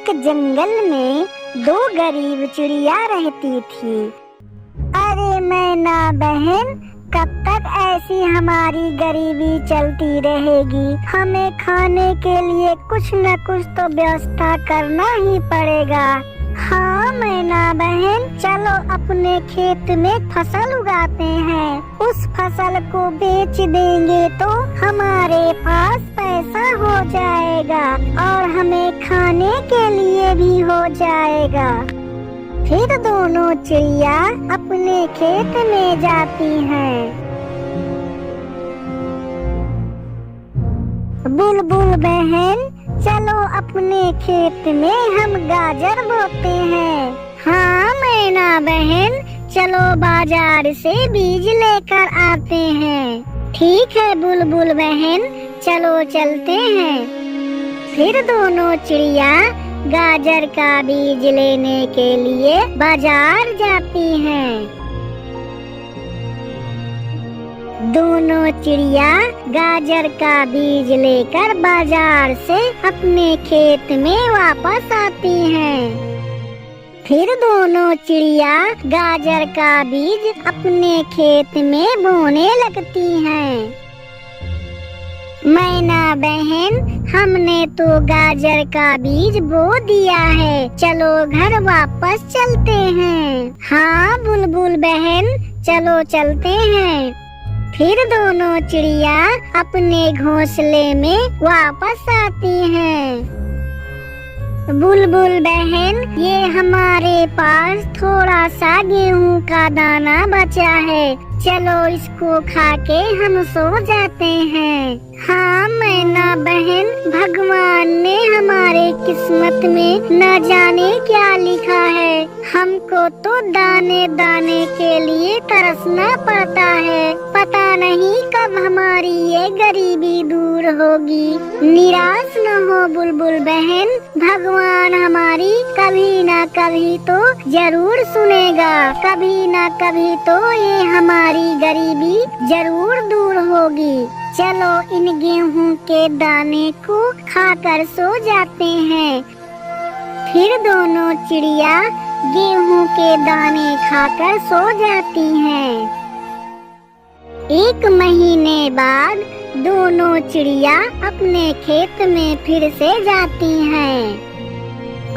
एक जंगल में दो गरीब चिड़िया रहती थी। अरे मैना बहन, कब तक ऐसी हमारी गरीबी चलती रहेगी? हमें खाने के लिए कुछ न कुछ तो व्यवस्था करना ही पड़ेगा। हाँ मैना बहन, चलो अपने खेत में फसल उगाते हैं। उस फसल को बेच देंगे तो हमारे पास पैसा हो जाएगा और हमें खाने के लिए भी हो जाएगा। फिर दोनों चिड़िया अपने खेत में जाती हैं। बुलबुल बहन, चलो अपने खेत में हम गाजर बोते हैं। हाँ मैना बहन, चलो बाजार से बीज लेकर आते हैं। ठीक है बुलबुल बहन, चलो चलते हैं। फिर दोनों चिड़िया गाजर का बीज लेने के लिए बाजार जाती हैं। दोनों चिड़िया गाजर का बीज लेकर बाजार से अपने खेत में वापस आती हैं। फिर दोनों चिड़िया गाजर का बीज अपने खेत में बोने लगती हैं। मैना बहन, हमने तो गाजर का बीज बो दिया है, चलो घर वापस चलते हैं। हाँ बुलबुल बहन, चलो चलते हैं। फिर दोनों चिड़िया अपने घोंसले में वापस आती हैं। बुलबुल बहन, ये हमारे पास थोड़ा सा गेहूं का दाना बचा है, चलो इसको खा के हम सो जाते हैं। हाँ मैना बहन, भगवान ने हमारे किस्मत में न जाने क्या लिखा है, हमको तो दाने दाने के लिए तरसना पड़ता है। पता नहीं कब हमारी ये गरीबी दूर होगी। निराश न हो बुलबुल बहन, भगवान हमारी कभी न कभी तो जरूर सुनेगा, कभी न कभी तो ये हमारी गरीबी जरूर दूर होगी। चलो इन गेहूं के दाने को खाकर सो जाते हैं। फिर दोनों चिड़िया गेहूं के दाने खाकर सो जाती हैं। एक महीने बाद दोनों चिड़िया अपने खेत में फिर से जाती हैं।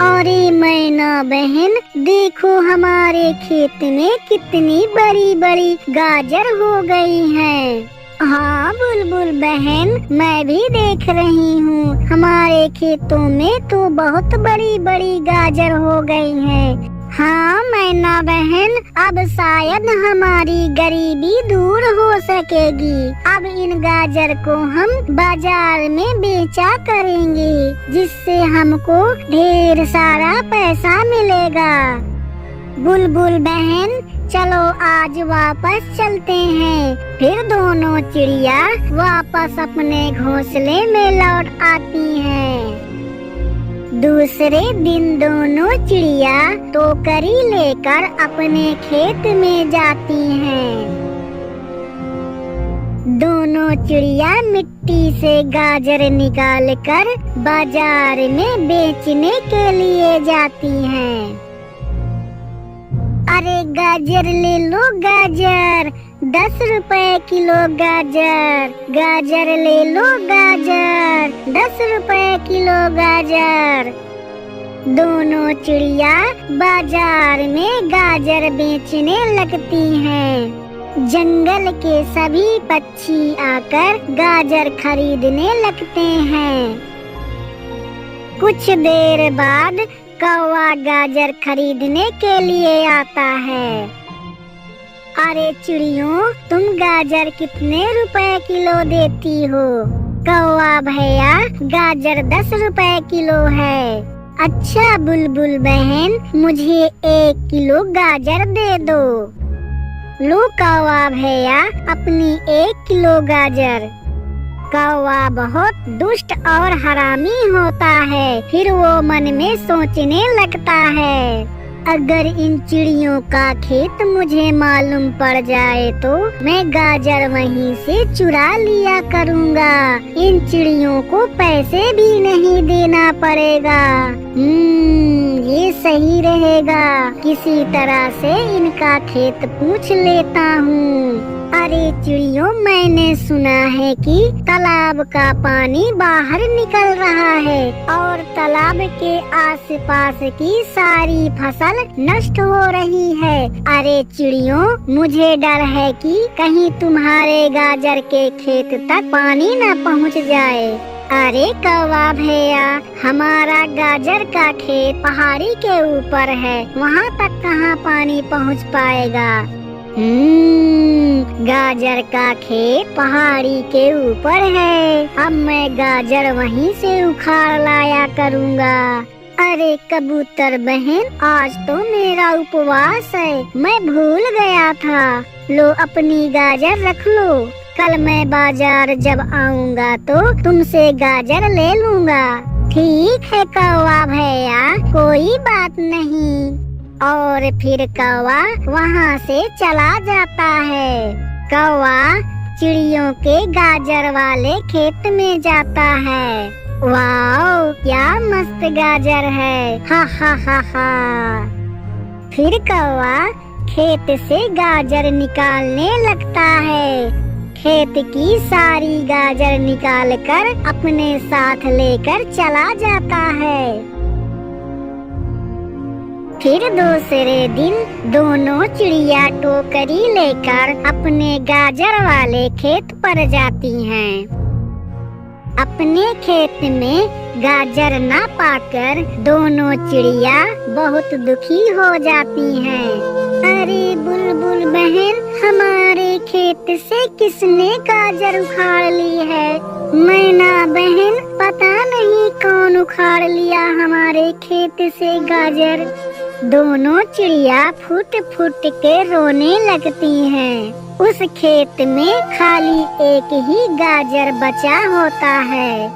अरे मैना बहन, देखो हमारे खेत में कितनी बड़ी बड़ी गाजर हो गई हैं। हाँ बुलबुल बहन, मैं भी देख रही हूँ, हमारे खेतों में तो बहुत बड़ी बड़ी गाजर हो गई हैं। हाँ मैना बहन, अब शायद हमारी गरीबी दूर हो सकेगी। अब इन गाजर को हम बाजार में बेचा करेंगे, जिससे हमको ढेर सारा पैसा मिलेगा। बुलबुल बहन, चलो आज वापस चलते हैं। फिर दोनों चिड़िया वापस अपने घोंसले में लौट आती हैं। दूसरे दिन दोनों चिड़िया टोकरी लेकर अपने खेत में जाती हैं। दोनों चिड़िया मिट्टी से गाजर निकालकर बाजार में बेचने के लिए जाती हैं। अरे गाजर ले लो गाजर, 10 रुपए किलो गाजर। गाजर ले लो गाजर, 10 रुपए किलो गाजर। दोनों चिड़िया बाजार में गाजर बेचने लगती हैं। जंगल के सभी पक्षी आकर गाजर खरीदने लगते हैं। कुछ देर बाद कौवा गाजर खरीदने के लिए आता है। अरे चिड़ियों, तुम गाजर कितने रुपए किलो देती हो? कौवा भैया, गाजर 10 रुपए किलो है। अच्छा बुलबुल बहन, मुझे 1 किलो गाजर दे दो। लो कौवा भैया, अपनी 1 किलो गाजर। कौवा बहुत दुष्ट और हरामी होता है, फिर वो मन में सोचने लगता है, अगर इन चिड़ियों का खेत मुझे मालूम पड़ जाए तो मैं गाजर वहीं से चुरा लिया करूँगा। इन चिड़ियों को पैसे भी नहीं देना पड़ेगा। ये सही रहेगा। किसी तरह से इनका खेत पूछ लेता हूँ। अरे चिड़ियों, मैंने सुना है कि तालाब का पानी बाहर निकल रहा है और तालाब के आसपास की सारी फसल नष्ट हो रही है। अरे चिड़ियों, मुझे डर है कि कहीं तुम्हारे गाजर के खेत तक पानी न पहुंच जाए। अरे कौवा भैया, हमारा गाजर का खेत पहाड़ी के ऊपर है, वहाँ तक कहाँ पानी पहुँच पाएगा। गाजर का खेत पहाड़ी के ऊपर है। अब मैं गाजर वहीं से उखाड़ लाया करूँगा। अरे कबूतर बहन, आज तो मेरा उपवास है, मैं भूल गया था। लो अपनी गाजर रख लो, कल मैं बाजार जब आऊँगा तो तुमसे गाजर ले लूँगा। ठीक है कौवा भैया, कोई बात नहीं। और फिर कौवा वहाँ से चला जाता है। कौवा चिड़ियों के गाजर वाले खेत में जाता है। वाओ, क्या मस्त गाजर है। हा हा हा हा। फिर कौवा खेत से गाजर निकालने लगता है। खेत की सारी गाजर निकालकर अपने साथ लेकर चला जाता है। फिर दूसरे दिन दोनों चिड़िया टोकरी लेकर अपने गाजर वाले खेत पर जाती हैं। अपने खेत में गाजर न पाकर दोनों चिड़िया बहुत दुखी हो जाती हैं। अरे बुलबुल बहन, हमारे खेत से किसने गाजर उखाड़ ली है? मैना बहन, पता नहीं कौन उखाड़ लिया हमारे खेत से गाजर। दोनों चिड़िया फुट फुट के रोने लगती हैं। उस खेत में खाली एक ही गाजर बचा होता है।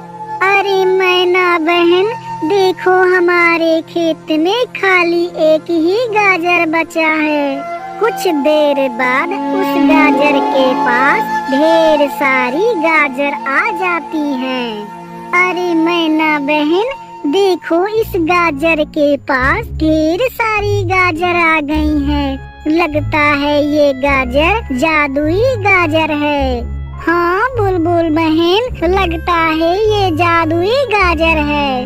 अरे मैना बहन, देखो हमारे खेत में खाली एक ही गाजर बचा है। कुछ देर बाद उस गाजर के पास ढेर सारी गाजर आ जाती हैं। अरे मैना बहन, देखो इस गाजर के पास ढेर सारी गाजर आ गई हैं। लगता है ये गाजर जादुई गाजर है। हाँ बुलबुल बहन, लगता है ये जादुई गाजर है।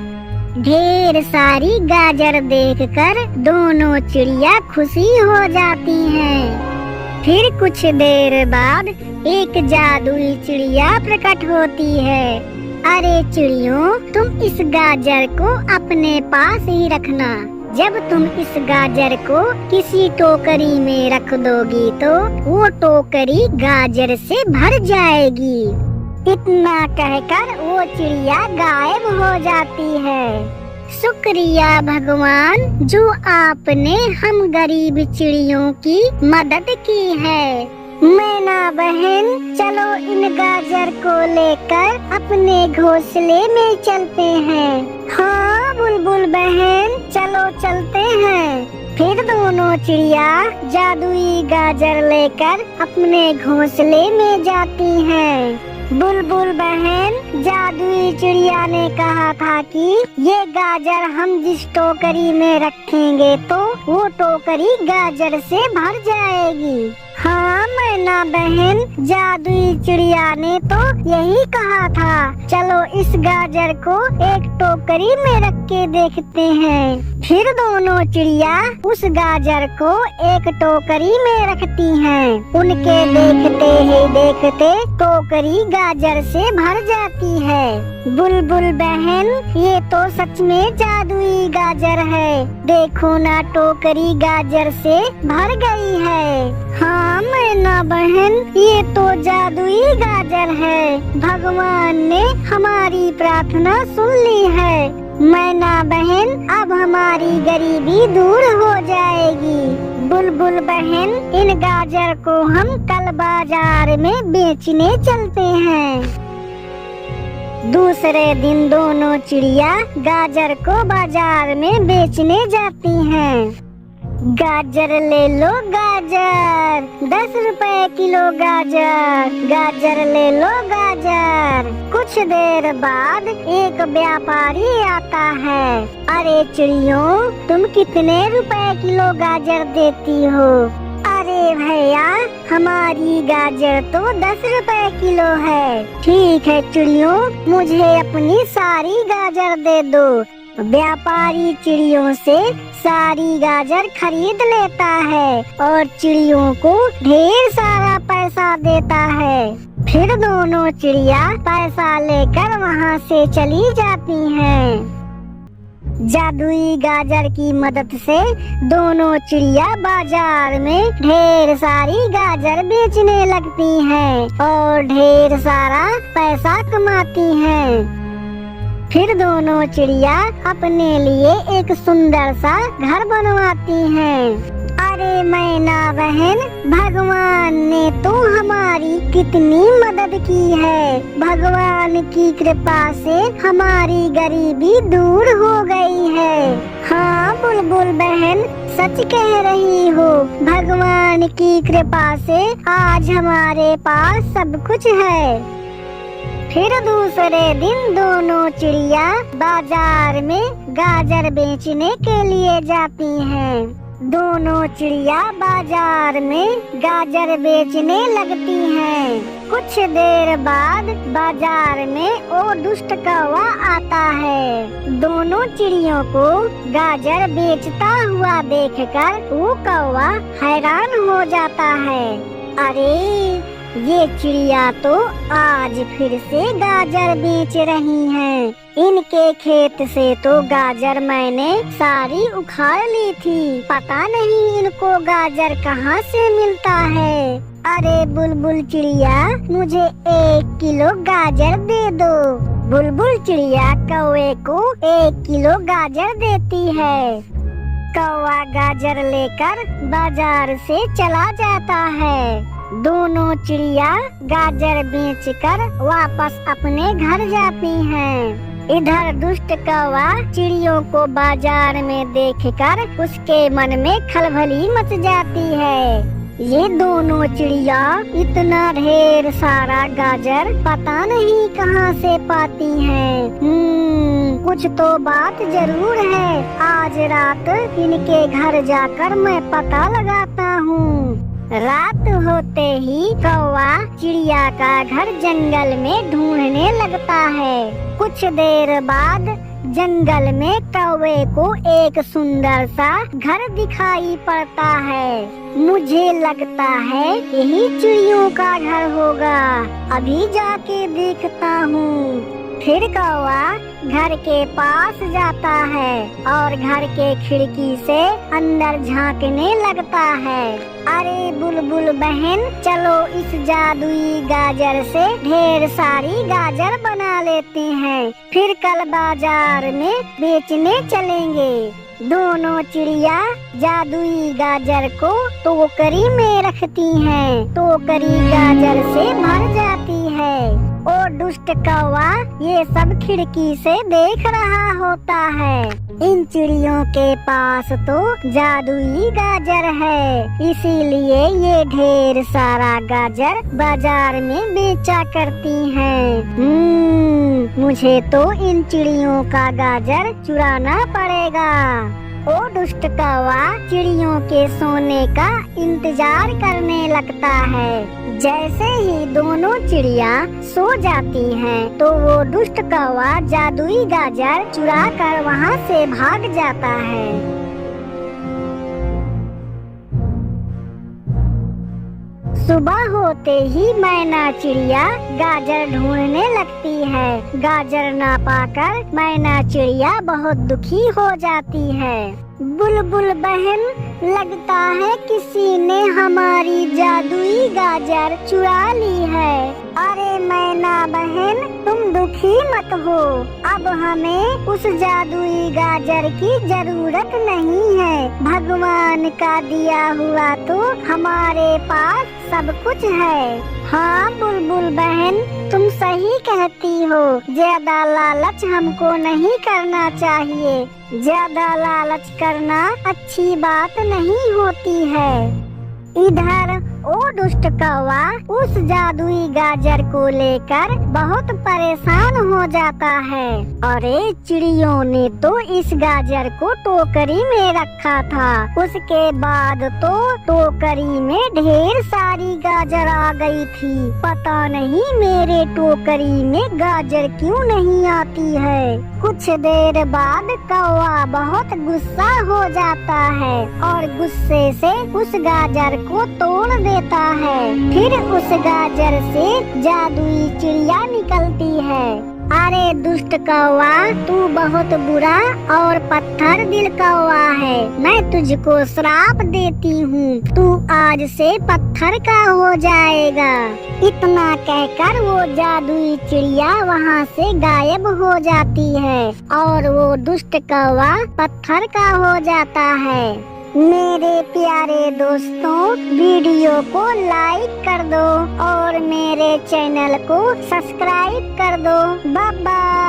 ढेर सारी गाजर देखकर दोनों चिड़िया खुशी हो जाती हैं। फिर कुछ देर बाद एक जादुई चिड़िया प्रकट होती है। अरे चिड़ियों, तुम इस गाजर को अपने पास ही रखना। जब तुम इस गाजर को किसी टोकरी में रख दोगी तो वो टोकरी गाजर से भर जाएगी। इतना कहकर वो चिड़िया गायब हो जाती है। शुक्रिया भगवान, जो आपने हम गरीब चिड़ियों की मदद की है। मैना बहन, चलो इन गाजर को लेकर अपने घोंसले में चलते हैं। हाँ बुलबुल बहन, चलो चलते हैं। फिर दोनों चिड़िया जादुई गाजर लेकर अपने घोंसले में जाती हैं। बुलबुल बहन, जादुई चिड़िया ने कहा था कि ये गाजर हम जिस टोकरी में रखेंगे तो वो टोकरी गाजर से भर जाएगी। हाँ मैना बहन, जादुई चिड़िया ने तो यही कहा था। चलो इस गाजर को एक टोकरी में रख के देखते हैं। फिर दोनों चिड़िया उस गाजर को एक टोकरी में रखती हैं। उनके देखते ही देखते टोकरी गाजर से भर जाती है। बुलबुल बहन, ये तो सच में जादुई गाजर है। देखो ना, टोकरी गाजर से भर गई है। हाँ मैना बहन, ये तो जादुई गाजर है। भगवान ने हमारी प्रार्थना सुन ली है। मैना बहन, अब हमारी गरीबी दूर हो जाएगी। बुलबुल बहन, इन गाजर को हम कल बाजार में बेचने चलते हैं। दूसरे दिन दोनों चिड़िया गाजर को बाजार में बेचने जाती हैं। गाजर ले लो गाजर, 10 रुपए किलो गाजर, गाजर ले लो गाजर। कुछ देर बाद एक व्यापारी आता है। अरे चिड़ियों, तुम कितने रुपए किलो गाजर देती हो? अरे भैया, हमारी गाजर तो 10 रुपए किलो है। ठीक है चिड़ियों, मुझे अपनी सारी गाजर दे दो। व्यापारी चिड़ियों से सारी गाजर खरीद लेता है और चिड़ियों को ढेर सारा पैसा देता है। फिर दोनों चिड़िया पैसा लेकर वहाँ से चली जाती हैं। जादुई गाजर की मदद से दोनों चिड़िया बाजार में ढेर सारी गाजर बेचने लगती हैं और ढेर सारा पैसा कमाती हैं। फिर दोनों चिड़िया अपने लिए एक सुंदर सा घर बनवाती हैं। अरे मैना बहन, भगवान ने तो हमारी कितनी मदद की है। भगवान की कृपा से हमारी गरीबी दूर हो गई है। हाँ बुलबुल बहन, सच कह रही हो। भगवान की कृपा से आज हमारे पास सब कुछ है। फिर दूसरे दिन दोनों चिड़िया बाजार में गाजर बेचने के लिए जाती हैं। दोनों चिड़िया बाजार में गाजर बेचने लगती हैं। कुछ देर बाद बाजार में वो दुष्ट कौवा आता है। दोनों चिड़ियों को गाजर बेचता हुआ देखकर वो कौवा हैरान हो जाता है। अरे ये चिड़िया तो आज फिर से गाजर बेच रही हैं। इनके खेत से तो गाजर मैंने सारी उखाड़ ली थी। पता नहीं इनको गाजर कहाँ से मिलता है। अरे बुलबुल चिड़िया, मुझे 1 किलो गाजर दे दो। बुलबुल चिड़िया कौवे को 1 किलो गाजर देती है। कौवा गाजर लेकर बाजार से चला जाता है। दोनों चिड़िया गाजर बेचकर वापस अपने घर जाती हैं। इधर दुष्ट कौवा चिड़ियों को बाजार में देखकर उसके मन में खलबली मच जाती है। ये दोनों चिड़िया इतना ढेर सारा गाजर पता नहीं कहाँ से पाती हैं। कुछ तो बात जरूर है। आज रात इनके घर जाकर मैं पता लगाता हूँ। रात होते ही कौवा चिड़िया का घर जंगल में ढूंढने लगता है। कुछ देर बाद जंगल में कौवे को एक सुंदर सा घर दिखाई पड़ता है। मुझे लगता है यही चिड़ियों का घर होगा। अभी जाके देखता हूँ। फिर कौवा घर के पास जाता है और घर के खिड़की से अंदर झांकने लगता है। अरे बुलबुल बहन, चलो इस जादुई गाजर से ढेर सारी गाजर बना लेते हैं। फिर कल बाजार में बेचने चलेंगे। दोनों चिड़िया जादुई गाजर को टोकरी में रखती हैं। टोकरी गाजर से भर जाती है और दुष्ट कौवा ये सब खिड़की से देख रहा होता है। इन चिड़ियों के पास तो जादुई गाजर है, इसीलिए ये ढेर सारा गाजर बाजार में बेचा करती हैं। मुझे तो इन चिड़ियों का गाजर चुराना पड़ेगा। ओ दुष्ट कौवा चिड़ियों के सोने का इंतजार करने लगता है। जैसे ही दोनों चिड़िया सो जाती हैं, तो वो दुष्ट कौवा जादुई गाजर चुरा कर वहाँ से भाग जाता है। सुबह होते ही मैना चिड़िया गाजर ढूंढने लगती है। गाजर ना पाकर मैना चिड़िया बहुत दुखी हो जाती है। बुलबुल बहन, लगता है किसी ने हमारी जादुई गाजर चुरा ली है। अरे मैना बहन, तुम दुखी मत हो। अब हमें उस जादुई गाजर की जरूरत नहीं है। भगवान का दिया हुआ तो हमारे पास सब कुछ है। हाँ बुलबुल बहन, तुम सही कहती हो। ज्यादा लालच हमको नहीं करना चाहिए। ज्यादा लालच करना अच्छी बात नहीं होती है। इधर ओ दुष्ट कौवा उस जादुई गाजर को लेकर बहुत परेशान हो जाता है। अरे चिड़ियों ने तो इस गाजर को टोकरी में रखा था। उसके बाद तो टोकरी में ढेर सारी गाजर आ गई थी। पता नहीं मेरे टोकरी में गाजर क्यों नहीं आती है। कुछ देर बाद कौवा बहुत गुस्सा हो जाता है और गुस्से से उस गाजर को तोड़ देता है। फिर उस गाजर से जादुई चिड़िया निकलती है। अरे दुष्ट कौवा, तू बहुत बुरा और पत्थर दिल कौवा है। मैं तुझको श्राप देती हूँ, तू आज से पत्थर का हो जाएगा। इतना कहकर वो जादुई चिड़िया वहाँ से गायब हो जाती है और वो दुष्ट कौवा पत्थर का हो जाता है। मेरे प्यारे दोस्तों, वीडियो को लाइक कर दो और मेरे चैनल को सब्सक्राइब कर दो। Bye bye.